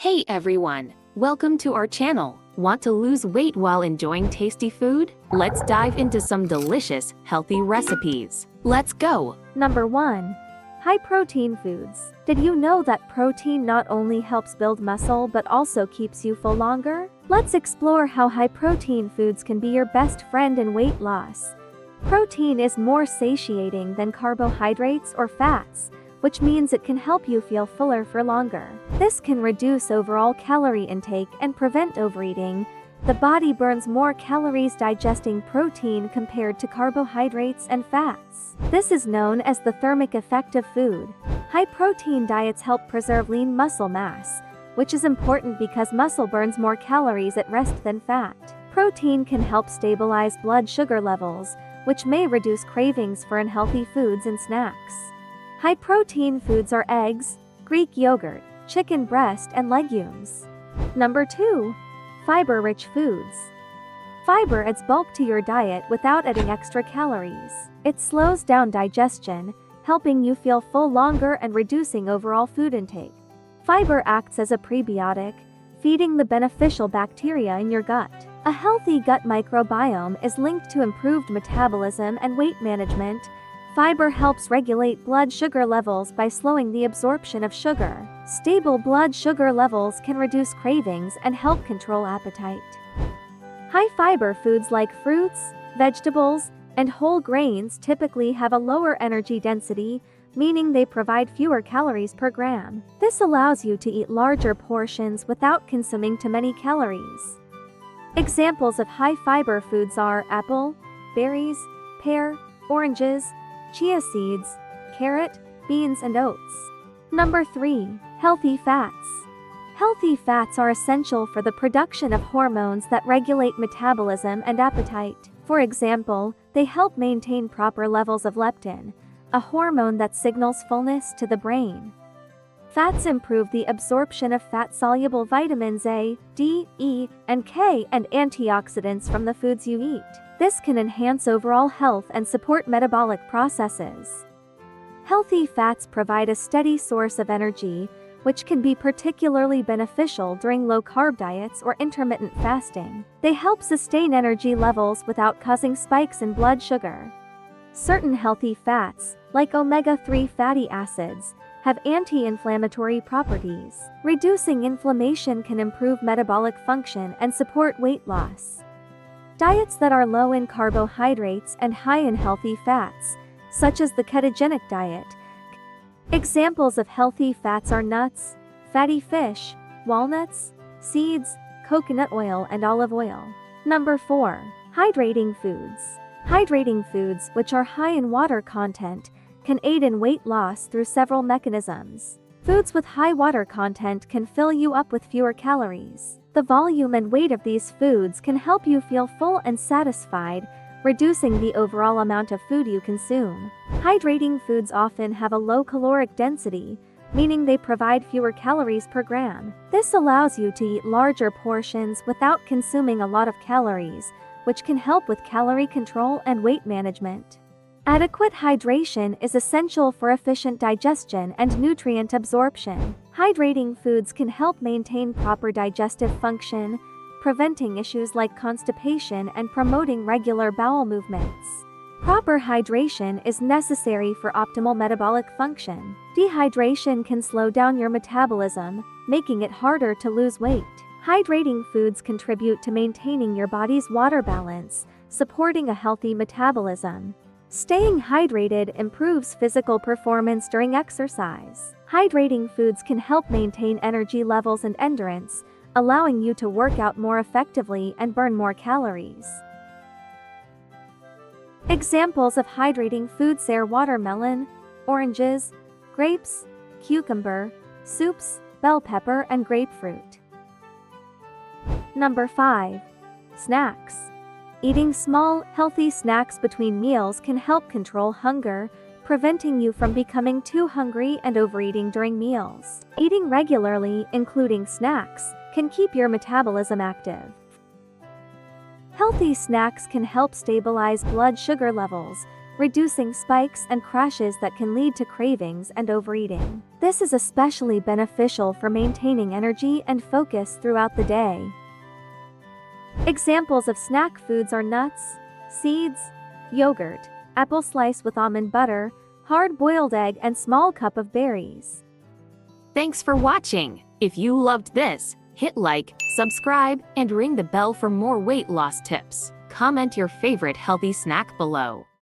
Hey everyone! Welcome to our channel. Want to lose weight while enjoying tasty food? Let's dive into some delicious, healthy recipes. Let's go! Number 1. High-protein foods. Did you know that protein not only helps build muscle but also keeps you full longer? Let's explore how high-protein foods can be your best friend in weight loss. Protein is more satiating than carbohydrates or fats, which means it can help you feel fuller for longer. This can reduce overall calorie intake and prevent overeating. The body burns more calories digesting protein compared to carbohydrates and fats. This is known as the thermic effect of food. High-protein diets help preserve lean muscle mass, which is important because muscle burns more calories at rest than fat. Protein can help stabilize blood sugar levels, which may reduce cravings for unhealthy foods and snacks. High-protein foods are eggs, Greek yogurt, chicken breast, and legumes. Number 2. Fiber-rich foods. Fiber adds bulk to your diet without adding extra calories. It slows down digestion, helping you feel full longer and reducing overall food intake. Fiber acts as a prebiotic, feeding the beneficial bacteria in your gut. A healthy gut microbiome is linked to improved metabolism and weight management. Fiber helps regulate blood sugar levels by slowing the absorption of sugar. Stable blood sugar levels can reduce cravings and help control appetite. High-fiber foods like fruits, vegetables, and whole grains typically have a lower energy density, meaning they provide fewer calories per gram. This allows you to eat larger portions without consuming too many calories. Examples of high-fiber foods are apple, berries, pear, oranges, chia seeds, carrot, beans, and oats. Number 3. Healthy fats. Healthy fats are essential for the production of hormones that regulate metabolism and appetite. For example, they help maintain proper levels of leptin, a hormone that signals fullness to the brain. Fats improve the absorption of fat-soluble vitamins A, D, E, and K and antioxidants from the foods you eat. This can enhance overall health and support metabolic processes. Healthy fats provide a steady source of energy, which can be particularly beneficial during low-carb diets or intermittent fasting. They help sustain energy levels without causing spikes in blood sugar. Certain healthy fats, like omega-3 fatty acids, have anti-inflammatory properties. Reducing inflammation can improve metabolic function and support weight loss. Diets that are low in carbohydrates and high in healthy fats, such as the ketogenic diet. Examples of healthy fats are nuts, fatty fish, walnuts, seeds, coconut oil, and olive oil. Number 4. Hydrating foods. Hydrating foods, which are high in water content, can aid in weight loss through several mechanisms. Foods with high water content can fill you up with fewer calories. The volume and weight of these foods can help you feel full and satisfied, reducing the overall amount of food you consume. Hydrating foods often have a low caloric density, meaning they provide fewer calories per gram. This allows you to eat larger portions without consuming a lot of calories, which can help with calorie control and weight management. Adequate hydration is essential for efficient digestion and nutrient absorption. Hydrating foods can help maintain proper digestive function, preventing issues like constipation and promoting regular bowel movements. Proper hydration is necessary for optimal metabolic function. Dehydration can slow down your metabolism, making it harder to lose weight. Hydrating foods contribute to maintaining your body's water balance, supporting a healthy metabolism. Staying hydrated improves physical performance during exercise. Hydrating foods can help maintain energy levels and endurance, allowing you to work out more effectively and burn more calories. Examples of hydrating foods are watermelon, oranges, grapes, cucumber, soups, bell pepper, and grapefruit. Number 5. Snacks. Eating small, healthy snacks between meals can help control hunger, preventing you from becoming too hungry and overeating during meals. Eating regularly, including snacks, can keep your metabolism active. Healthy snacks can help stabilize blood sugar levels, reducing spikes and crashes that can lead to cravings and overeating. This is especially beneficial for maintaining energy and focus throughout the day. Examples of snack foods are nuts, seeds, yogurt, apple slice with almond butter, hard-boiled egg, and small cup of berries. Thanks for watching. If you loved this, hit like, subscribe, and ring the bell for more weight loss tips. Comment your favorite healthy snack below.